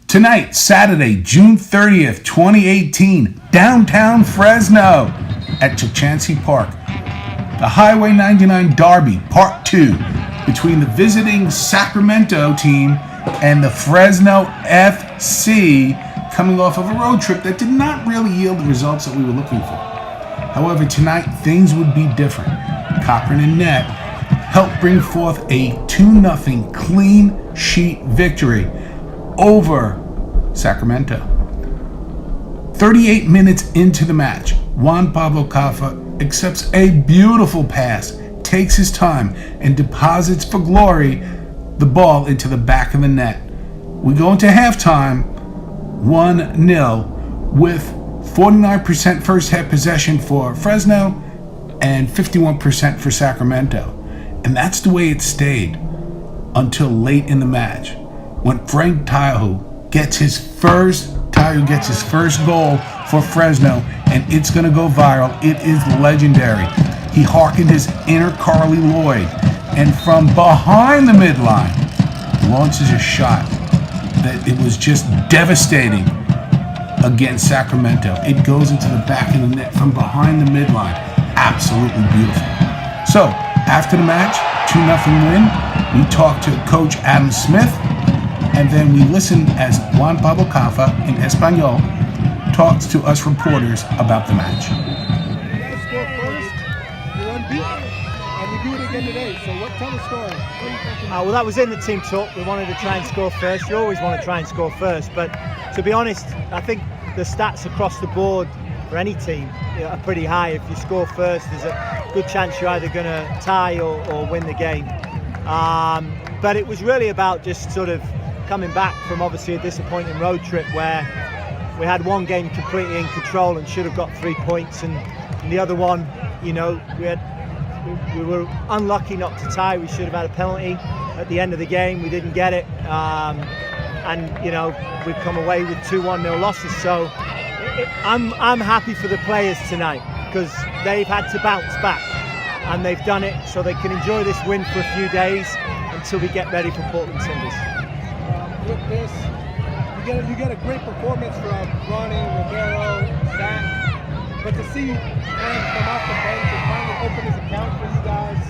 Tonight, Saturday, June 30th, 2018, downtown Fresno at Chukchansi Park. The Highway 99 Darby, Part 2, between the visiting Sacramento team and the Fresno FC, coming off of a road trip that did not really yield the results that we were looking for. However, tonight, things would be different. Cochran and net helped bring forth a 2-0 clean sheet victory over Sacramento. 38 minutes into the match, Juan Pablo Caffa accepts a beautiful pass, takes his time, and deposits for glory the ball into the back of the net. We go into halftime 1-0 with 49% first half possession for Fresno and 51% for Sacramento. And that's the way it stayed until late in the match, when Franck Tayou gets his first goal for Fresno, and it's going to go viral. It is legendary. He harkened his inner Carli Lloyd, and from behind the midline launches a shot that it was just devastating against Sacramento. It goes into the back of the net from behind the midline. Absolutely beautiful. So after the match, 2-0 win, we talked to Coach Adam Smith, and then we listen as Juan Pablo Caffa in Espanol talks to us reporters about the match. You guys score first, you're unbeaten, and you do it again today. So tell the story. What are you thinking? Well, that was in the team talk. We wanted to try and score first. You always want to try and score first. But to be honest, I think the stats across the board for any team are pretty high. If you score first, there's a good chance you're either going to tie or win the game. But it was really about just sort of coming back from obviously a disappointing road trip where we had one game completely in control and should have got 3 points, and the other one, you know, we were unlucky not to tie. We should have had a penalty at the end of the game. We didn't get it, and you know, we've come away with 2-1-0 losses. So I'm happy for the players tonight because they've had to bounce back, and they've done it so they can enjoy this win for a few days until we get ready for Portland Timbers. With this, you get a great performance from Ronnie, Romero, Zach, but to see Frank come off the bench and finally open his account for you guys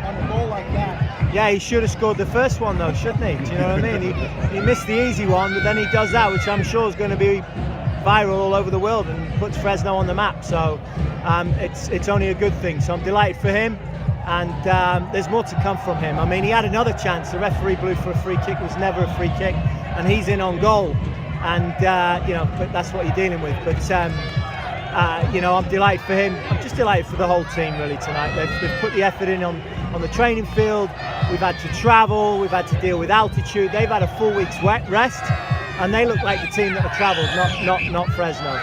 on a goal like that. Yeah, he should have scored the first one though, shouldn't he? Do you know what I mean? He missed the easy one, but then he does that, which I'm sure is going to be viral all over the world and puts Fresno on the map. So it's only a good thing. So I'm delighted for him. And there's more to come from him. I mean, he had another chance. The referee blew for a free kick. It was never a free kick, and he's in on goal. And you know, but that's what you're dealing with. But you know, I'm delighted for him. I'm just delighted for the whole team really tonight. They've put the effort in on the training field. We've had to travel. We've had to deal with altitude. They've had a full week's rest, and they look like the team that have travelled, not Fresno.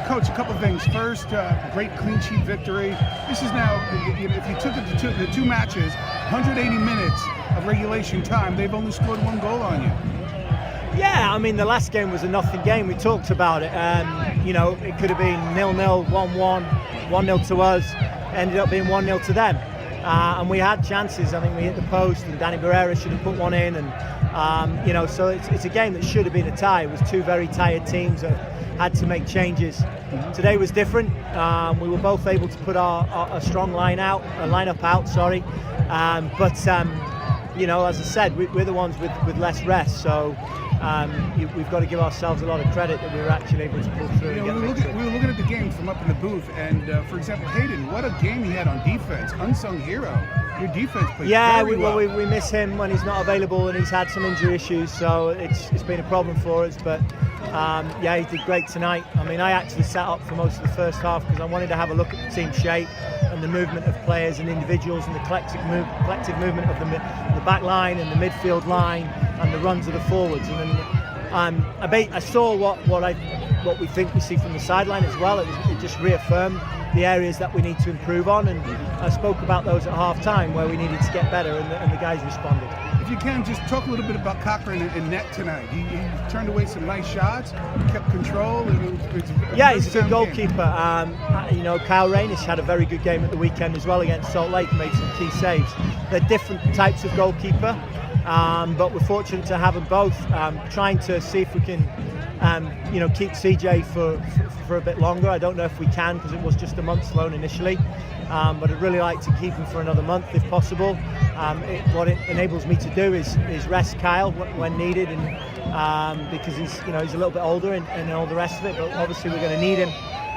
Coach, a couple of things. First, great clean sheet victory. This is now, if you took it to the two matches, 180 minutes of regulation time, they've only scored 1 goal on you. Yeah, I mean, the last game was a nothing game. We talked about it. You know, it could have been 0-0, 1-1, 1-0 to us, ended up being 1-0 to them. And we had chances. I think we hit the post, and Danny Barrera should have put one in. And you know, so it's a game that should have been a tie. It was two very tired teams that had to make changes. Today was different. We were both able to put our strong lineup out. Sorry, but you know, as I said, we're the ones with less rest. So we've got to give ourselves a lot of credit that we were actually able to pull through. You know, we were looking at the game from up in the booth, and for example, Hayden, what a game he had on defense, unsung hero. Your defense played very well. We miss him when he's not available, and he's had some injury issues, so it's been a problem for us. But yeah, he did great tonight. I mean, I actually sat up for most of the first half because I wanted to have a look at the team shape and the movement of players and individuals and the collective movement of the back line and the midfield line and the runs of the forwards. And then I saw what I what we think we see from the sideline as well. It just reaffirmed the areas that we need to improve on, and I spoke about those at half time where we needed to get better, and the guys responded. If you can, just talk a little bit about Cochran in net tonight. He turned away some nice shots, kept control. Yeah, he's a good goalkeeper. You know, Kyle Rainish had a very good game at the weekend as well against Salt Lake, made some key saves. They're different types of goalkeeper, but we're fortunate to have them both. Trying to see if we can, you know, keep CJ for a bit longer. I don't know if we can, because it was just a month's loan initially. But I'd really like to keep him for another month if possible. What it enables me to do is rest Kyle when needed, and because he's a little bit older and all the rest of it. But obviously we're going to need him,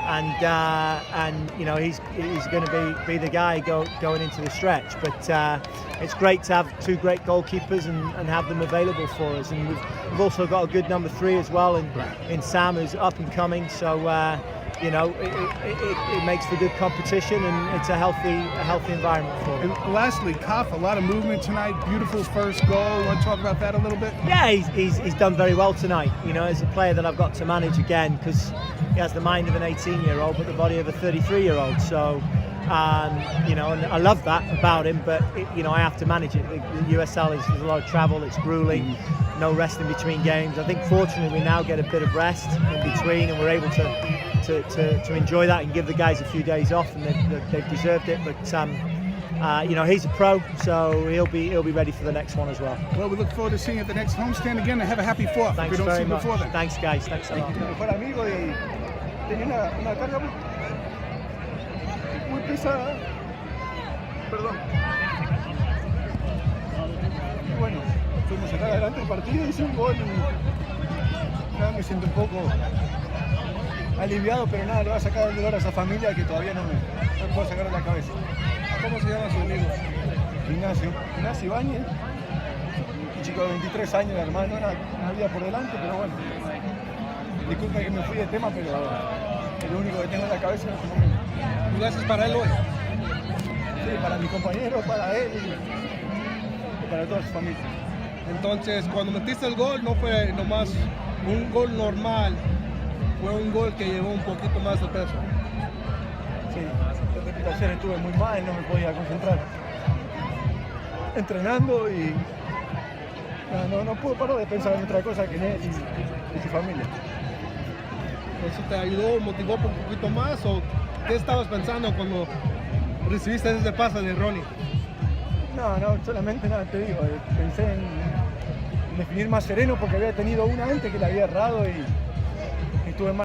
and you know, he's going to be the guy going into the stretch. But it's great to have two great goalkeepers and have them available for us. And we've also got a good number 3 as well in Sam, who's up and coming. So. You know, it makes for good competition, and it's a healthy environment for him. And lastly, Caffa, a lot of movement tonight. Beautiful first goal. Want to talk about that a little bit? Yeah, he's done very well tonight. You know, as a player that I've got to manage again, because he has the mind of an 18-year-old but the body of a 33-year-old. So, you know, and I love that about him. But you know, I have to manage it. The USL is a lot of travel. It's grueling. No rest in between games. I think fortunately we now get a bit of rest in between, and we're able to enjoy that and give the guys a few days off, and they've deserved it. But you know, he's a pro, so he'll be ready for the next one as well. Well, we look forward to seeing you at the next homestand again, and have a happy 4th. Thanks if we don't very see much. Before then. Thanks, guys. Thanks a lot. Mejor amigo y tenía una carga muy pesada. Perdón. Y bueno, fuimos a sacar adelante el partido, hice un gol y nada, me siento un poco aliviado, pero nada, le va a sacar el dolor a esa familia que todavía no puedo sacar de la cabeza. ¿Cómo se llama su amigo? Ignacio Ibáñez, un chico de 23 años, hermano, una vida por delante, pero bueno, disculpe que me fui de tema, pero es lo único que tengo en la cabeza en este momento. ¿Tú haces para él hoy? Sí, para mi compañero, para él y para toda su familia. Entonces, cuando metiste el gol, no fue nomás un gol normal, fue un gol que llevó un poquito más de peso. Sí, la repetición estuve muy mal, no me podía concentrar entrenando y no puedo parar de pensar en otra cosa que en él y su familia. ¿Eso te ayudó, motivó un poquito más, o qué estabas pensando cuando recibiste ese pase de Ronnie? No, solamente nada, te digo, pensé en definir más sereno porque había tenido una antes que la había errado y estuve más.